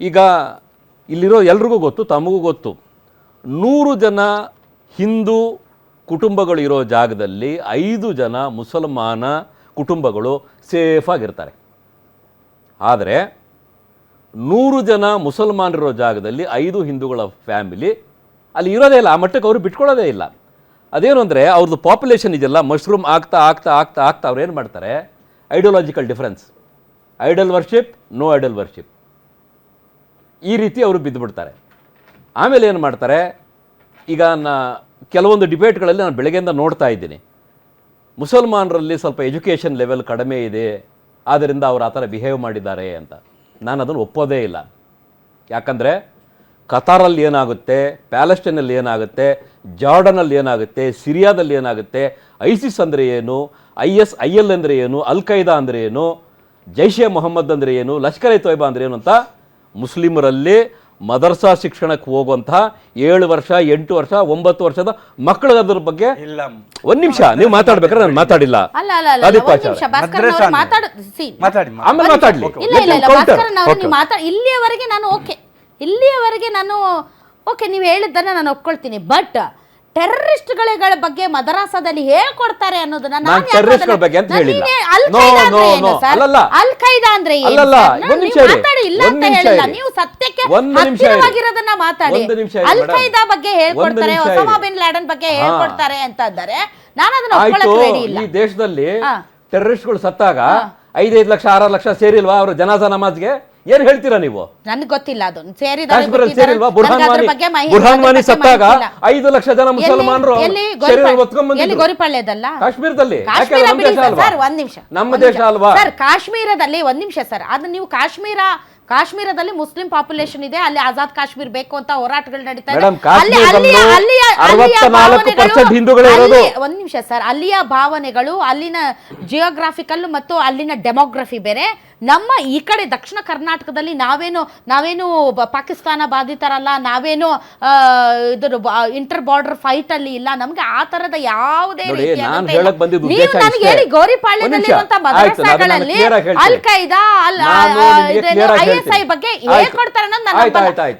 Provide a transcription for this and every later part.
ಈಗ ಇಲ್ಲಿರೋ ಎಲ್ರಿಗೂ ಗೊತ್ತು, ತಮಗೂ ಗೊತ್ತು, 100 ಜನ ಹಿಂದೂ ಕುಟುಂಬಗಳು ಇರೋ ಜಾಗದಲ್ಲಿ 5 ಜನ ಮುಸಲ್ಮಾನ ಕುಟುಂಬಗಳು ಸೇಫಾಗಿರ್ತಾರೆ. ಆದರೆ 100 ಜನ ಮುಸಲ್ಮಾನರಿರೋ ಜಾಗದಲ್ಲಿ 5 ಹಿಂದೂಗಳ ಫ್ಯಾಮಿಲಿ ಅಲ್ಲಿ ಇರೋದೇ ಇಲ್ಲ. ಆ ಮಟ್ಟಕ್ಕೆ ಅವರು ಬಿಟ್ಕೊಳ್ಳೋದೇ ಇಲ್ಲ. ಅದೇನು ಅಂದರೆ ಅವ್ರದ್ದು ಪಾಪ್ಯುಲೇಷನ್ ಇದೆಯಲ್ಲ, ಮಶ್ರೂಮ್ ಆಗ್ತಾ ಆಗ್ತಾ ಆಗ್ತಾ ಆಗ್ತಾ ಅವ್ರು ಏನು ಮಾಡ್ತಾರೆ, ideological difference, idol worship, no idol worship, ಈ ರೀತಿ ಅವರು ಬಿದ್ದುಬಿಡ್ತಾರೆ. ಆಮೇಲೆ ಏನು ಮಾಡ್ತಾರೆ, ಈಗ ಕೆಲವೊಂದು ಡಿಬೇಟ್ಗಳಲ್ಲಿ ನಾನು ಬೆಳಗ್ಗೆಯಿಂದ ನೋಡ್ತಾ ಇದ್ದೀನಿ, ಮುಸಲ್ಮಾನರಲ್ಲಿ ಸ್ವಲ್ಪ ಎಜುಕೇಷನ್ ಲೆವೆಲ್ ಕಡಿಮೆ ಇದೆ, ಆದ್ದರಿಂದ ಅವರು ಆ ಥರ ಬಿಹೇವ್ ಮಾಡಿದ್ದಾರೆ ಅಂತ. ನಾನು ಅದನ್ನು ಒಪ್ಪೋದೇ ಇಲ್ಲ. ಯಾಕಂದರೆ ಕತಾರಲ್ಲಿ ಏನಾಗುತ್ತೆ, ಪ್ಯಾಲೆಸ್ಟೈನಲ್ಲಿ ಏನಾಗುತ್ತೆ, ಜಾರ್ಡನಲ್ಲಿ ಏನಾಗುತ್ತೆ, ಸಿರಿಯಾದಲ್ಲಿ ಏನಾಗುತ್ತೆ, ಐಸಿಸ್ ಅಂದರೆ ಏನು, ISIL ಅಂದರೆ ಏನು, ಅಲ್ ಖೈದಾ ಅಂದರೆ ಏನು, ಜೈಷೆ ಮೊಹಮ್ಮದ್ ಅಂದರೆ ಏನು, ಲಷ್ಕರ್ ಎ ತೊಯ್ಬಾ ಅಂದರೆ ಏನು ಅಂತ ಮುಸ್ಲಿಮರಲ್ಲಿ ಮದರ್ಸಾ ಶಿಕ್ಷಣಕ್ಕೆ ಹೋಗುವಂತಹ 7 ವರ್ಷ 8 ವರ್ಷ 9 ವರ್ಷದ ಮಕ್ಕಳಿಗೆ ಅದ್ರ ಬಗ್ಗೆ ಇಲ್ಲ. ಒಂದ್ ನಿಮಿಷ ನೀವು ಮಾತಾಡ್ಬೇಕಾದ್ರೆ ನಾನು ಮಾತಾಡಿಲ್ಲ. ಇಲ್ಲಿಯವರೆಗೆ ನಾನು ಓಕೆ ನೀವು ಹೇಳಿದ್ದನ್ನ ನಾನು ಒಪ್ಕೊಳ್ತೀನಿ. ಬಟ್ ಟೆರರಿಸ್ಟ್ಗಳ ಬಗ್ಗೆ ಮದರಾಸದಲ್ಲಿ ಹೇಳ್ಕೊಡ್ತಾರೆ ಅನ್ನೋದನ್ನ ಅಲ್ ಖೈದಾ ಅಂದ್ರೆ ನೀವು ಸತ್ಯಕ್ಕೆ ಹತ್ತಿರವಾಗಿರೋದನ್ನ ಮಾತಾಡಿ. ಅಲ್ ಖೈದಾ ಬಗ್ಗೆ ಹೇಳ್ಕೊಡ್ತಾರೆ, ಒಸಾಮಾ ಬಿನ್ ಲಾಡೆನ್ ಬಗ್ಗೆ ಹೇಳ್ಕೊಡ್ತಾರೆ ಅಂತ ಇದ್ದಾರೆ. ನಾನು ಅದನ್ನ ಒಪ್ಕೊಳ್ಳೋಕೆ ರೆಡಿ ಇಲ್ಲ. ಈ ದೇಶದಲ್ಲಿ ಟೆರರಿಸ್ಟ್ಗಳು ಸತ್ತಾಗ 5-5 ಲಕ್ಷ 6 ಲಕ್ಷ ಸೇರಿಲ್ವಾ ಅವರು ಜನಾಜಾ ನಮಾಜ್ಗೆ? ಏನ್ ಹೇಳ್ತೀರಾ ನೀವು? ನನಗೆ ಗೊತ್ತಿಲ್ಲ ಅದು ಸೇರಿಲ್ವಾ? ಬುರ್ಹಾನ್ ವಾನಿ ಸತ್ತಾಗ 5 ಲಕ್ಷ ಜನ ಮುಸಲ್ಮಾನರು ಗೋರಿಪಳ್ಯದಲ್ಲ, ಕಾಶ್ಮೀರದಲ್ಲಿ. ಒಂದ್ ನಿಮಿಷ, ನಮ್ಮ ದೇಶ ಅಲ್ವಾ ಸರ್? ಕಾಶ್ಮೀರದಲ್ಲಿ ಒಂದ್ ನಿಮಿಷ ಸರ್, ಅದು ನೀವು ಕಾಶ್ಮೀರದಲ್ಲಿ ಮುಸ್ಲಿಂ ಪಾಪ್ಯುಲೇಷನ್ ಇದೆ, ಅಲ್ಲಿ ಆಜಾದ್ ಕಾಶ್ಮೀರ್ ಬೇಕು ಅಂತ ಹೋರಾಟಗಳು ನಡೀತಾ ಇದೆ. ಒಂದ್ ನಿಮಿಷ ಸರ್, ಅಲ್ಲಿಯ ಭಾವನೆಗಳು, ಅಲ್ಲಿನ ಜಿಯೋಗ್ರಾಫಿಕಲ್ ಮತ್ತು ಅಲ್ಲಿನ ಡೆಮೋಗ್ರಫಿ ಬೇರೆ. ನಮ್ಮ ಈ ಕಡೆ ದಕ್ಷಿಣ ಕರ್ನಾಟಕದಲ್ಲಿ ನಾವೇನು ಪಾಕಿಸ್ತಾನ ಬಾಧಿತರಲ್ಲ, ನಾವೇನು ಇಂಟರ್ ಬಾರ್ಡರ್ ಫೈಟ್ ಅಲ್ಲಿ ಇಲ್ಲ, ನಮ್ಗೆ ಆ ತರದ ಯಾವುದೇ ಗೋರಿಪಾಳ್ಯದಲ್ಲಿರುವಂತ ಮದರಸಾಗಳಲ್ಲಿ ಅಲ್ ಖೈದಾ ISI ಬಗ್ಗೆ ಹೇಳ್ಕೊಡ್ತಾರೆ ಅನ್ನೋದು.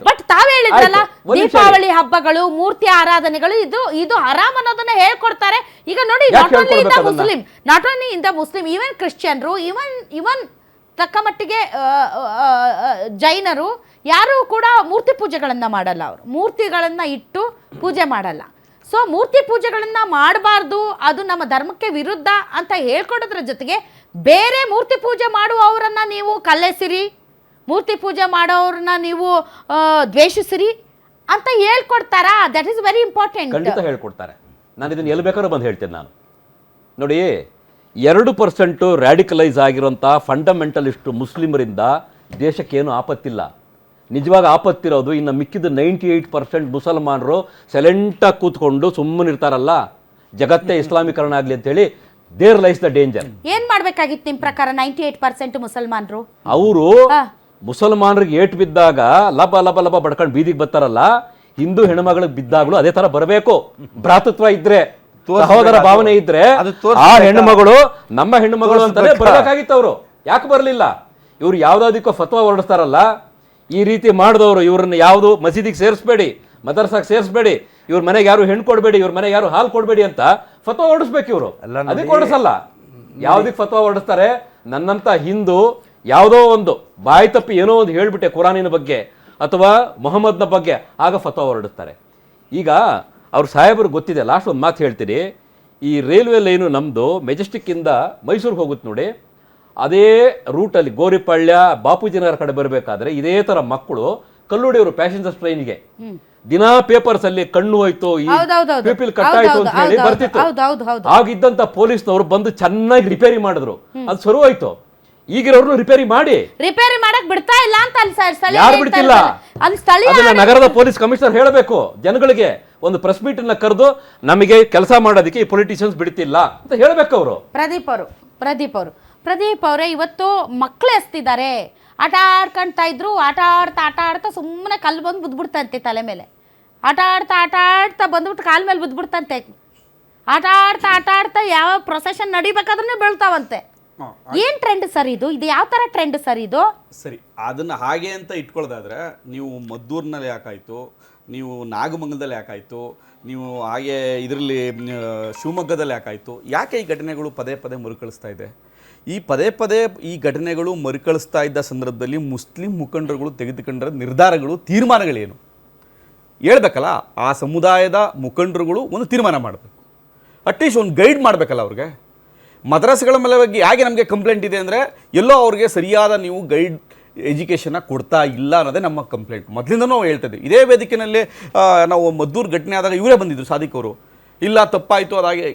ಬಟ್ ತಾವ್ ಹೇಳಿದ್ರಲ್ಲ, ದೀಪಾವಳಿ ಹಬ್ಬಗಳು, ಮೂರ್ತಿ ಆರಾಧನೆಗಳು ಇದು ಹರಾಮ್ ಅನ್ನೋದನ್ನ ಹೇಳ್ಕೊಡ್ತಾರೆ. ಈಗ ನೋಡಿ, not only in the Muslim, even ಕ್ರಿಶ್ಚಿಯನ್ರು, ಇವನ್ ತಕ್ಕ ಮಟ್ಟಿಗೆ ಜೈನರು ಯಾರು ಕೂಡ ಮೂರ್ತಿ ಪೂಜೆಗಳನ್ನು ಮಾಡಲ್ಲ. ಅವರು ಮೂರ್ತಿಗಳನ್ನು ಇಟ್ಟು ಪೂಜೆ ಮಾಡಲ್ಲ. ಸೊ ಮೂರ್ತಿ ಪೂಜೆಗಳನ್ನು ಮಾಡಬಾರ್ದು, ಅದು ನಮ್ಮ ಧರ್ಮಕ್ಕೆ ವಿರುದ್ಧ ಅಂತ ಹೇಳ್ಕೊಡೋದ್ರ ಜೊತೆಗೆ ಬೇರೆ ಮೂರ್ತಿ ಪೂಜೆ ಮಾಡುವವರನ್ನ ನೀವು ಕಲ್ಲೆಸಿರಿ, ಮೂರ್ತಿ ಪೂಜೆ ಮಾಡೋರನ್ನ ನೀವು ದ್ವೇಷಿಸಿರಿ ಅಂತ ಹೇಳ್ಕೊಡ್ತಾರಾ? That is very important. ಖಂಡಿತ ಹೇಳ್ಕೊಡ್ತಾರೆ. ನಾನು ಇದನ್ನು ಎಲ್ಲಿ ಬೇಕಾದ್ರೂ ಬಂದು ಹೇಳ್ತೇನೆ. ನಾನು ನೋಡಿ, 2% ರ್ಯಾಡಿಕಲೈಸ್ ಆಗಿರೋಂಥ ಫಂಡಮೆಂಟಲಿಸ್ಟು ಮುಸ್ಲಿಮರಿಂದ ದೇಶಕ್ಕೇನು ಆಪತ್ತಿಲ್ಲ. ನಿಜವಾಗಿ ಆಪತ್ತಿರೋದು ಇನ್ನು ಮಿಕ್ಕಿದ 98% ಮುಸಲ್ಮಾನರು ಸೈಲೆಂಟಾಗಿ ಕೂತ್ಕೊಂಡು ಸುಮ್ಮನಿರ್ತಾರಲ್ಲ, ಜಗತ್ತೇ ಇಸ್ಲಾಮೀಕರಣ ಆಗಲಿ ಅಂತೇಳಿ. There lies the danger. ಏನ್ ಮಾಡ್ಬೇಕಾಗಿತ್ತು ನಿಮ್ಮ ಪ್ರಕಾರ 98% ಮುಸಲ್ಮಾನರು? ಅವರು ಮುಸಲ್ಮಾನರಿಗೆ ಏಟು ಬಿದ್ದಾಗ ಲಬ ಲಬ ಲಬ ಬಡ್ಕೊಂಡು ಬೀದಿಗೆ ಬರ್ತಾರಲ್ಲ, ಹಿಂದೂ ಹೆಣ್ಮಗಳಿಗೆ ಬಿದ್ದಾಗಲೂ ಅದೇ ತರ ಬರಬೇಕು. ಭ್ರಾತೃತ್ವ ಇದ್ರೆ, ಸಹೋದರ ಭಾವನೆ ಇದ್ರೆ ಆ ಹೆಣ್ಣುಮಗಳು ನಮ್ಮ ಹೆಣ್ಣುಮಗಳು ಅಂತಾನೆ ಬರಬೇಕಾಗಿತ್ತು. ಅವರು ಯಾಕೆ ಬರಲಿಲ್ಲ? ಇವ್ರು ಯಾವ್ದಾದಕ್ಕೂ ಫತ್ವಾ ಹೊರಡಿಸ್ತಾರಲ್ಲ, ಈ ರೀತಿ ಮಾಡಿದವರು ಇವ್ರನ್ನ ಯಾವುದು ಮಸೀದಿಗೆ ಸೇರಿಸ್ಬೇಡಿ, ಮದರ್ಸಾಗೆ ಸೇರಿಸ್ಬೇಡಿ, ಇವ್ರ ಮನೆಗೆ ಯಾರು ಹೆಣ್ಣು ಕೊಡಬೇಡಿ, ಇವ್ರ ಮನೆಗೆ ಯಾರು ಹಾಲು ಕೊಡಬೇಡಿ ಅಂತ ಫತ್ವಾ ಹೊರಡಿಸ್ಬೇಕು. ಇವರು ಅದಕ್ಕೆ ಹೊರಡಿಸಲ್ಲ. ಯಾವ್ದಕ್ಕೆ ಫತ್ವಾ ಹೊರಡಿಸ್ತಾರೆ? ನನ್ನಂತ ಹಿಂದೂ ಯಾವುದೋ ಒಂದು ಬಾಯಿ ತಪ್ಪಿ ಏನೋ ಒಂದು ಹೇಳ್ಬಿಟ್ಟೆ ಕುರಾನಿನ ಬಗ್ಗೆ ಅಥವಾ ಮೊಹಮ್ಮದ್ನ ಬಗ್ಗೆ, ಆಗ ಫತ್ವಾ ಹೊರಡಿಸ್ತಾರೆ. ಈಗ ಅವ್ರ ಸಾಹೇಬರು ಗೊತ್ತಿದೆ. ಲಾಸ್ಟ್ ಒಂದು ಮಾತು ಹೇಳ್ತೀನಿ. ಈ ರೈಲ್ವೆ ಲೈನು ನಮ್ಮದು ಮೆಜೆಸ್ಟಿಕ್ಕಿಂದ ಮೈಸೂರಿಗೆ ಹೋಗುತ್ತೆ ನೋಡಿ, ಅದೇ ರೂಟಲ್ಲಿ ಗೋರಿಪಾಳ್ಯ ಬಾಪೂಜಿನಗರ ಕಡೆ ಬರಬೇಕಾದ್ರೆ ಇದೇ ಥರ ಮಕ್ಕಳು ಕಲ್ಲುಡಿಯವರು ಪ್ಯಾಸೆಂಜರ್ಸ್ ಟ್ರೈನ್ಗೆ ದಿನಾ ಪೇಪರ್ಸ್ ಅಲ್ಲಿ ಕಣ್ಣು ಹೋಯ್ತು, ಈ ಪೀಪಲ್ ಕಟ್ಟಾಯ್ತು ಅಂತ ಹೇಳಿ ಬರ್ತಿತ್ತು. ಆಗಿದ್ದಂತ ಪೊಲೀಸ್ನವರು ಬಂದು ಚೆನ್ನಾಗಿ ರಿಪೇರಿ ಮಾಡಿದ್ರು, ಅದು ಶುರು ಹೋಯ್ತು. ಈಗಿರೋರ್ನು ರಿಪೇರಿ ಮಾಡಕ್ ಬಿಡ್ತಾ ಇಲ್ಲ ಅಂತ ಯಾರು ಬಿಡ್ತಿಲ್ಲ. ಅದನ್ನ ನಗರದ ಪೊಲೀಸ್ ಕಮಿಷನರ್ ಹೇಳಬೇಕು ಜನಗಳಿಗೆ. ಒಂದು ಪ್ರೆಸ್ ಮೀಟ್ ಅನ್ನ ಕರೆದು ನಮಗೆ ಕೆಲಸ ಮಾಡೋದಕ್ಕೆ ಈ ಪೊಲಿಟಿಷಿಯನ್ಸ್ ಬಿಡ್ತಿಲ್ಲ ಅಂತ ಹೇಳಬೇಕು ಅವರು. ಪ್ರದೀಪ್ ಅವರೇ, ಇವತ್ತು ಮಕ್ಕಳು ಎಸ್ತಿದ್ದಾರೆ, ಆಟ ಆಡ್ಕೊಂತ ಇದ್ರು, ಆಟ ಆಡ್ತಾ ಸುಮ್ಮನೆ ಕಲ್ಲು ಬಂದು ಬಿದ್ಬಿಡ್ತಂತೆ ತಲೆ ಮೇಲೆ. ಆಟ ಆಡ್ತಾ ಬಂದ್ಬಿಟ್ಟು ಕಾಲ ಮೇಲೆ ಬಿದ್ಬಿಡ್ತಂತೆ. ಆಟ ಆಡ್ತಾ ಯಾವ ಪ್ರೊಸೆಷನ್ ನಡಿಬೇಕಾದ್ರೂ ಬೀಳ್ತಾವಂತೆ. ಏನ್ ಟ್ರೆಂಡ್ ಸರ್ ಇದು ಯಾವ ತರ ಟ್ರೆಂಡ್ ಸರ್ ಇದು? ಸರಿ, ಅದನ್ನ ಹಾಗೆ ಅಂತ ಇಟ್ಕೊಳ್ಳೋದಾದ್ರೆ ನೀವು ಮದ್ದೂರಿನಲ್ಲಿ ಯಾಕಾಯ್ತು, ನೀವು ನಾಗಮಂಗಲದಲ್ಲಿ ಯಾಕಾಯ್ತು, ನೀವು ಹಾಗೆ ಇದರಲ್ಲಿ ಶಿವಮೊಗ್ಗದಲ್ಲಿ ಯಾಕೆ ಈ ಘಟನೆಗಳು ಪದೇ ಪದೇ ಮರುಕಳಿಸ್ತಾ ಇದೆ? ಈ ಪದೇ ಪದೇ ಈ ಘಟನೆಗಳು ಮರುಕಳಿಸ್ತಾ ಇದ್ದ ಸಂದರ್ಭದಲ್ಲಿ ಮುಸ್ಲಿಂ ಮುಖಂಡರುಗಳು ತೆಗೆದುಕೊಂಡ ನಿರ್ಧಾರಗಳು, ತೀರ್ಮಾನಗಳೇನು ಹೇಳ್ಬೇಕಲ್ಲ. ಆ ಸಮುದಾಯದ ಮುಖಂಡರುಗಳು ಒಂದು ತೀರ್ಮಾನ ಮಾಡಬೇಕು, ಅಟ್ಲೀಸ್ಟ್ ಒಂದು ಗೈಡ್ ಮಾಡಬೇಕಲ್ಲ ಅವ್ರಿಗೆ. ಮದ್ರಸೆಗಳ ಮೇಲೆ ಬಗ್ಗೆ ಹೇಗೆ ನಮಗೆ ಕಂಪ್ಲೇಂಟ್ ಇದೆ ಅಂದರೆ ಎಲ್ಲೋ ಅವ್ರಿಗೆ ಸರಿಯಾದ ನೀವು ಗೈಡ್ ಎಜುಕೇಷನ್ನ ಕೊಡ್ತಾ ಇಲ್ಲ ಅನ್ನೋದೇ ನಮ್ಮ ಕಂಪ್ಲೇಂಟ್. ಮೊದಲಿಂದನೂ ನಾವು ಹೇಳ್ತಿದ್ವಿ. ಇದೇ ವೇದಿಕೆಯಲ್ಲಿ ನಾವು ಮದ್ದೂರು ಘಟನೆ ಆದಾಗ ಇವರೇ ಬಂದಿದ್ರು, ಸಾದಿಕ್ ಅವರು. ಇಲ್ಲ ತಪ್ಪಾಯಿತು ಅದಾಗೆ.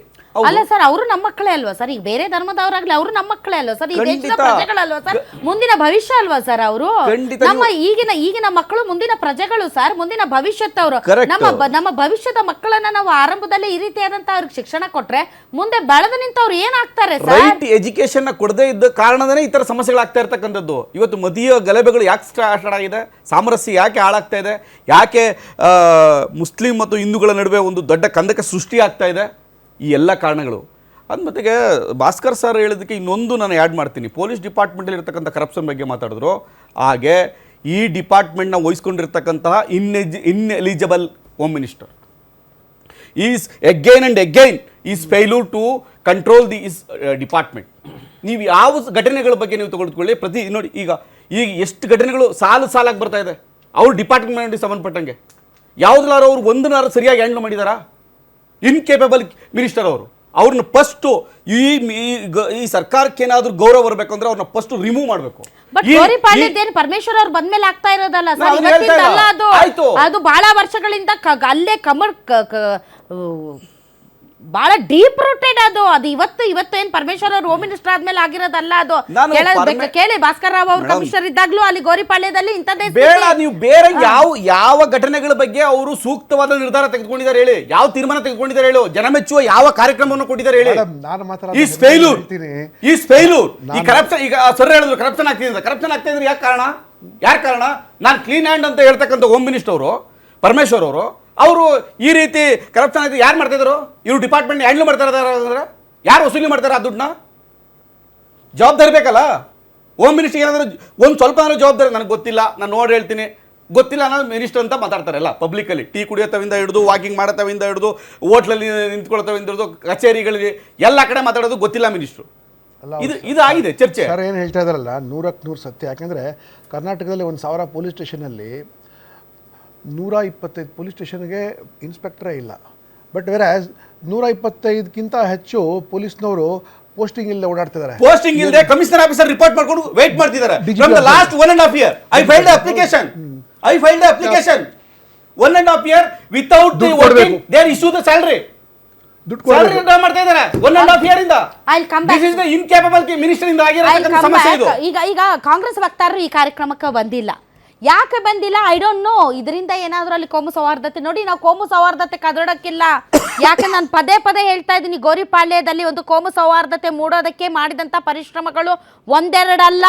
ಅಲ್ಲ ಸರ್, ಅವರು ನಮ್ಮ ಮಕ್ಕಳೇ ಅಲ್ವಾ ಸರ್? ಈಗ ಬೇರೆ ಧರ್ಮದವರಾಗ್ಲಿ ಅವರು ನಮ್ಮ ಮಕ್ಕಳೇ ಅಲ್ವಾ ಸರ್? ಈ ದೇಶದ ಪ್ರಜೆಗಳಲ್ವಾ ಸರ್? ಮುಂದಿನ ಭವಿಷ್ಯ ಅಲ್ವಾ ಸರ್ ಅವರು? ನಮ್ಮ ಈಗಿನ ಮಕ್ಕಳು ಮುಂದಿನ ಪ್ರಜೆಗಳು ಸರ್, ಮುಂದಿನ ಭವಿಷ್ಯತ್ತವರು. ನಮ್ಮ ಭವಿಷ್ಯದ ಮಕ್ಕಳನ್ನ ನಾವು ಆರಂಭದಲ್ಲಿ ಈ ರೀತಿಯಾದಂತ ಅವ್ರಿಗೆ ಶಿಕ್ಷಣ ಕೊಟ್ರೆ ಮುಂದೆ ಬೆಳೆದು ನಿಂತವ್ರು ಏನಾಗ್ತಾರೆ ಸರ್? ರೈಟ್ ಎಜುಕೇಶನ್ ಕೊಡದೇ ಇದ್ದ ಕಾರಣನೇ ಈ ತರ ಸಮಸ್ಯೆಗಳಾಗ್ತಾ ಇರ್ತಕ್ಕಂಥದ್ದು. ಇವತ್ತು ಮತೀಯ ಗಲಭೆಗಳು ಯಾಕೆ ಸ್ಟಾರ್ಟ್ ಆಗಿದೆ, ಸಾಮರಸ್ಯ ಯಾಕೆ ಹಾಳಾಗ್ತಾ ಇದೆ, ಯಾಕೆ ಮುಸ್ಲಿಂ ಮತ್ತು ಹಿಂದೂಗಳ ನಡುವೆ ಒಂದು ದೊಡ್ಡ ಕಂದಕ ಸೃಷ್ಟಿ ಆಗ್ತಾ ಇದೆ, ಈ ಎಲ್ಲ ಕಾರಣಗಳು. ಅಂದ್ಮತ್ತಿಗೆ ಭಾಸ್ಕರ್ ಸರ್ ಹೇಳಿದ್ದಕ್ಕೆ ಇನ್ನೊಂದು ನಾನು ಆ್ಯಡ್ ಮಾಡ್ತೀನಿ. ಪೊಲೀಸ್ ಡಿಪಾರ್ಟ್ಮೆಂಟಲ್ಲಿ ಇರ್ತಕ್ಕಂಥ ಕರಪ್ಷನ್ ಬಗ್ಗೆ ಮಾತಾಡಿದ್ರು. ಹಾಗೆ ಈ ಡಿಪಾರ್ಟ್ಮೆಂಟ್ನ ವಹಿಸ್ಕೊಂಡಿರ್ತಕ್ಕಂತಹ ineligible home minister is again and again is failure to control the is department. ನೀವು ಯಾವ ಘಟನೆಗಳ ಬಗ್ಗೆ ನೀವು ತೆಗೆದುಕೊಳ್ಳಿ, ನೋಡಿ ಈಗ ಎಷ್ಟು ಘಟನೆಗಳು ಸಾಲಾಗಿ ಬರ್ತಾ ಇದೆ ಅವ್ರ ಡಿಪಾರ್ಟ್ಮೆಂಟ್ಗೆ ಸಂಬಂಧಪಟ್ಟಂಗೆ. ಯಾವುದಾದ್ರು ಅವ್ರು ಒಂದನ್ನಾರು ಸರಿಯಾಗಿ ಹ್ಯಾಂಡಲ್ ಮಾಡಿದಾರಾ? ಇನ್ಕೇಪಬಲ್ ಮಿನಿಸ್ಟರ್ ಅವರು. ಅವ್ರನ್ನ ಫಸ್ಟ್ ಈ ಸರ್ಕಾರಕ್ಕೆ ಏನಾದ್ರೂ ಗೌರವ ಬರಬೇಕು ಅಂದ್ರೆ ಅವ್ರನ್ನ ಫಸ್ಟ್ ರಿಮೂವ್ ಮಾಡಬೇಕು. ಪರಮೇಶ್ವರ್ ಅವ್ರು ಬಂದ್ಮೇಲೆ ಆಗ್ತಾ ಇರೋದಲ್ಲ ಸರ್, ಅದು ಬಹಳ ವರ್ಷಗಳಿಂದ ಅಲ್ಲೇ ಬಹಳ ಡೀಪ್ ರೂಟೆಡ್ ಅದು ಇವತ್ತು ಏನ್ ಪರಮೇಶ್ವರ್ ಅವ್ರು ಹೋಮ್ ಮಿನಿಸ್ಟರ್ ಆದ್ಮೇಲೆ ಆಗಿರೋದಲ್ಲ ಅದು. ಕೇಳಿ ಭಾಸ್ಕರ್ ರಾವ್ ಅವ್ರು ಕಮಿಷನರ್ ಇದ್ದಾಗ್ಲೂ ಅಲ್ಲಿ ಗೋರಿಪಾಳ್ಯದಲ್ಲಿ ಇಂಥದ್ದೇ ಬೇಡ. ನೀವು ಬೇರೆ ಯಾವ ಘಟನೆಗಳ ಬಗ್ಗೆ ಅವರು ಸೂಕ್ತವಾದ ನಿರ್ಧಾರ ತೆಗೆದುಕೊಂಡಿದ್ದಾರೆ ಹೇಳಿ, ಯಾವ ತೀರ್ಮಾನ ತೆಗೆದುಕೊಂಡಿದ್ದಾರೆ ಹೇಳು, ಜನ ಮೆಚ್ಚುವ ಯಾವ ಕಾರ್ಯಕ್ರಮವನ್ನು ಕೊಟ್ಟಿದ್ದಾರೆ ಹೇಳಿ. Is failure. ಈ ಕರಪ್ಷನ್, ಈಗ ಸರ್ ಹೇಳಿದ್ರು ಕರಪ್ಷನ್ ಆಗ್ತಿದೆ. ಕರಪ್ಷನ್ ಆಗ್ತಾ ಇದ್ರೆ ಯಾರ ಕಾರಣ? ನಾನು ಕ್ಲೀನ್ ಹ್ಯಾಂಡ್ ಅಂತ ಹೇಳ್ತಕ್ಕಂಥ ಹೋಮ್ ಮಿನಿಸ್ಟರ್ ಅವರು ಪರಮೇಶ್ವರ್ ಅವರು ಈ ರೀತಿ ಕರಪ್ಷನ್ ಆಗಿ ಯಾರು ಮಾಡ್ತಾ ಇದ್ರು? ಇವರು ಡಿಪಾರ್ಟ್ಮೆಂಟ್ ಹ್ಯಾಂಡಲ್ ಮಾಡ್ತಾ ಇದ್ದಾರೆ. ಯಾರು ವಸೂಲಿ ಮಾಡ್ತಾರೆ ಆ ದುಡ್ಡನ್ನ? ಜವಾಬ್ದಾರಿ ಬೇಕಲ್ಲ ಹೋಮ್ ಮಿನಿಸ್ಟರ್. ಏನಾದರೂ ಒಂದು ಸ್ವಲ್ಪ ಜವಾಬ್ದಾರಿ ನನಗೆ ಗೊತ್ತಿಲ್ಲ, ನಾನು ನೋಡಿ ಹೇಳ್ತೀನಿ, ಗೊತ್ತಿಲ್ಲ ಅನ್ನೋದು ಮಿನಿಸ್ಟರ್ ಅಂತ ಮಾತಾಡ್ತಾರಲ್ಲ ಪಬ್ಲಿಕಲ್ಲಿ. ಟೀ ಕುಡಿಯೋತವಿಂದ ಹಿಡಿದು, ವಾಕಿಂಗ್ ಮಾಡೋತವಿಂದ ಹಿಡಿದು, ಹೋಟ್ಲಲ್ಲಿ ನಿಂತ್ಕೊಳ್ಳೋತವಿಂದ ಹಿಡಿದು, ಕಚೇರಿಗಳಿಗೆ ಎಲ್ಲ ಕಡೆ ಮಾತಾಡೋದು ಗೊತ್ತಿಲ್ಲ ಮಿನಿಸ್ಟ್ರು. ಇದು ಆಗಿದೆ ಚರ್ಚೆ. ಸರ್ ಏನು ಹೇಳ್ತಾ ಇದ್ದಾರಲ್ಲ 100% ಸತ್ಯ. ಯಾಕೆಂದರೆ ಕರ್ನಾಟಕದಲ್ಲಿ 1000 ಪೊಲೀಸ್ ಸ್ಟೇಷನಲ್ಲಿ 125 ಪೊಲೀಸ್ ಸ್ಟೇಷನ್ಗೆ ಇನ್ಸ್ಪೆಕ್ಟರೇ ಇಲ್ಲ. ಬಟ್ ಬೇರೆ 125ಕ್ಕಿಂತ ಹೆಚ್ಚು ಪೊಲೀಸ್ನವರು ಪೋಸ್ಟಿಂಗ್ ಇಲ್ಲದೆ ಓಡಾಡ್ತಿದ್ದಾರೆ. ಪೋಸ್ಟಿಂಗ್ ಇಲ್ಲದೆ ಕಮಿಷನರ್ ಆಫೀಸರ್ ರಿಪೋರ್ಟ್ ಮಾಡ್ಕೊಂಡು ವೇಟ್ ಮಾಡ್ತಿದ್ದಾರೆ. From the last 1.5 year I filed the application 1.5 year without the working they issue the salary. Salary draw ಮಾಡ್ತಾ ಇದ್ದಾರೆ 1.5 year ಇಂದ. This is the incapable minister ಇಂದ ಆಗಿರೋ ಸಮಸ್ಯೆ ಇದು. ಈಗ ಕಾಂಗ್ರೆಸ್ ವಕ್ತಾರರು ಈ ಕಾರ್ಯಕ್ರಮಕ್ಕೆ ಬಂದಿಲ್ಲ. ಯಾಕೆ ಬಂದಿಲ್ಲ ಐ ಡೋಂಟ್ ನೋ. ಇದರಿಂದ ಏನಾದರೂ ಅಲ್ಲಿ ಕೋಮು ಸೌಹಾರ್ದತೆ ನೋಡಿ, ನಾವು ಕೋಮು ಸೌಹಾರ್ದತೆ ಕದಡೋಕ್ಕಿಲ್ಲ. ಯಾಕೆ ನಾನು ಪದೇ ಹೇಳ್ತಾ ಇದ್ದೀನಿ, ಗೋರಿಪಾಳ್ಯದಲ್ಲಿ ಒಂದು ಕೋಮು ಸೌಹಾರ್ದತೆ ಮೂಡೋದಕ್ಕೆ ಮಾಡಿದಂಥ ಪರಿಶ್ರಮಗಳು ಒಂದೆರಡಲ್ಲ.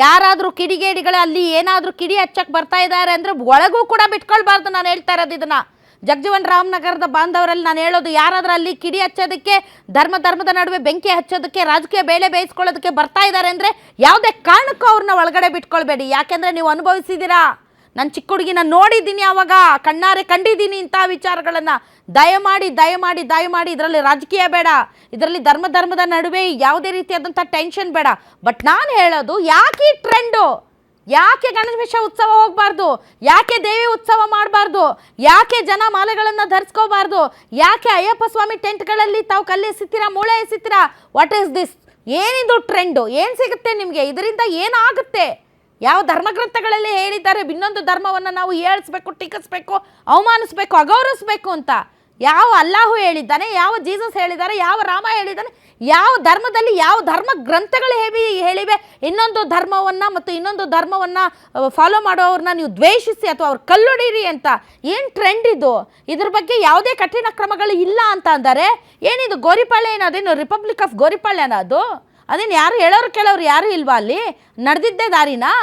ಯಾರಾದರೂ ಕಿಡಿಗೇಡಿಗಳು ಅಲ್ಲಿ ಏನಾದರೂ ಕಿಡಿ ಹಚ್ಚಕ್ಕೆ ಬರ್ತಾ ಇದ್ದಾರೆ ಅಂದರೆ ಒಳಗೂ ಕೂಡ ಬಿಟ್ಕೊಳ್ಬಾರ್ದು. ನಾನು ಹೇಳ್ತಾ ಇರೋದು ಇದನ್ನು ಜಗಜೀವನ್ ರಾಮನಗರದ ಬಾಂಧವರಲ್ಲಿ ನಾನು ಹೇಳೋದು, ಯಾರಾದರೂ ಅಲ್ಲಿ ಕಿಡಿ ಹಚ್ಚೋದಕ್ಕೆ, ಧರ್ಮದ ನಡುವೆ ಬೆಂಕಿ ಹಚ್ಚೋದಕ್ಕೆ, ರಾಜಕೀಯ ಬೇಳೆ ಬೇಯಿಸ್ಕೊಳ್ಳೋದಕ್ಕೆ ಬರ್ತಾ ಇದ್ದಾರೆ ಅಂದರೆ ಯಾವುದೇ ಕಾರಣಕ್ಕೂ ಅವ್ರನ್ನ ಒಳಗಡೆ ಬಿಟ್ಕೊಳ್ಬೇಡಿ. ಯಾಕೆಂದರೆ ನೀವು ಅನುಭವಿಸಿದ್ದೀರಾ. ನಾನು ಚಿಕ್ಕ ಹುಡುಗಿ, ನಾನು ನೋಡಿದ್ದೀನಿ, ಆವಾಗ ಕಣ್ಣಾರೆ ಕಂಡಿದ್ದೀನಿ ಇಂಥ ವಿಚಾರಗಳನ್ನು. ದಯಮಾಡಿ ಇದರಲ್ಲಿ ರಾಜಕೀಯ ಬೇಡ, ಇದರಲ್ಲಿ ಧರ್ಮದ ನಡುವೆ ಯಾವುದೇ ರೀತಿಯಾದಂಥ ಟೆನ್ಷನ್ ಬೇಡ. ಬಟ್ ನಾನು ಹೇಳೋದು, ಯಾಕೆ ಈ ಟ್ರೆಂಡು? ಯಾಕೆ ಗಣೇಶ ಉತ್ಸವ ಹೋಗಬಾರ್ದು? ಯಾಕೆ ದೇವಿ ಉತ್ಸವ ಮಾಡಬಾರ್ದು? ಯಾಕೆ ಜನ ಮಾಲೆಗಳನ್ನು ಧರಿಸ್ಕೋಬಾರ್ದು? ಯಾಕೆ ಅಯ್ಯಪ್ಪ ಸ್ವಾಮಿ ಟೆಂಟ್ಗಳಲ್ಲಿ ತಾವು ಕಲ್ಲು ಎಸಿತೀರಾ, ಮೂಳೆ ಎಸಿತೀರಾ? What is this? ಏನಿದು ಟ್ರೆಂಡು? ಏನು ಸಿಗುತ್ತೆ ನಿಮಗೆ ಇದರಿಂದ? ಏನಾಗುತ್ತೆ? ಯಾವ ಧರ್ಮಗ್ರಂಥಗಳಲ್ಲಿ ಹೇಳಿದ್ದಾರೆ ಇನ್ನೊಂದು ಧರ್ಮವನ್ನು ನಾವು ಏಳಿಸ್ಬೇಕು, ಟೀಕಿಸ್ಬೇಕು, ಅವಮಾನಿಸ್ಬೇಕು, ಅಗೌರವಿಸ್ಬೇಕು ಅಂತ? ಯಾವ ಅಲ್ಲಾಹು ಹೇಳಿದ್ದಾನೆ? ಯಾವ ಜೀಸಸ್ ಹೇಳಿದ್ದಾರೆ? ಯಾವ ರಾಮ ಹೇಳಿದ್ದಾನೆ? ಯಾವ ಧರ್ಮದಲ್ಲಿ ಯಾವ ಧರ್ಮ ಗ್ರಂಥಗಳು ಹೇಳಿವೆ ಇನ್ನೊಂದು ಧರ್ಮವನ್ನು ಮತ್ತು ಇನ್ನೊಂದು ಧರ್ಮವನ್ನು ಫಾಲೋ ಮಾಡೋವ್ರನ್ನ ನೀವು ದ್ವೇಷಿಸಿ ಅಥವಾ ಅವ್ರು ಕಲ್ಲೊಡೀರಿ ಅಂತ? ಏನು ಟ್ರೆಂಡ್ ಇದು? ಇದ್ರ ಬಗ್ಗೆ ಯಾವುದೇ ಕಠಿಣ ಕ್ರಮಗಳು ಇಲ್ಲ ಅಂತ ಅಂದರೆ ಏನಿದು? ಗೋರಿಪಾಳ್ಯ ಏನದೇನು ರಿಪಬ್ಲಿಕ್ ಆಫ್ ಗೋರಿಪಾಳ್ಯನ ಅದು? ಅದೇನು ಯಾರು ಹೇಳೋರು ಕೇಳೋರು ಯಾರು ಇಲ್ವಾ? ಅಲ್ಲಿ ನಡೆದಿದ್ದೇ ದಾರಿನಾ?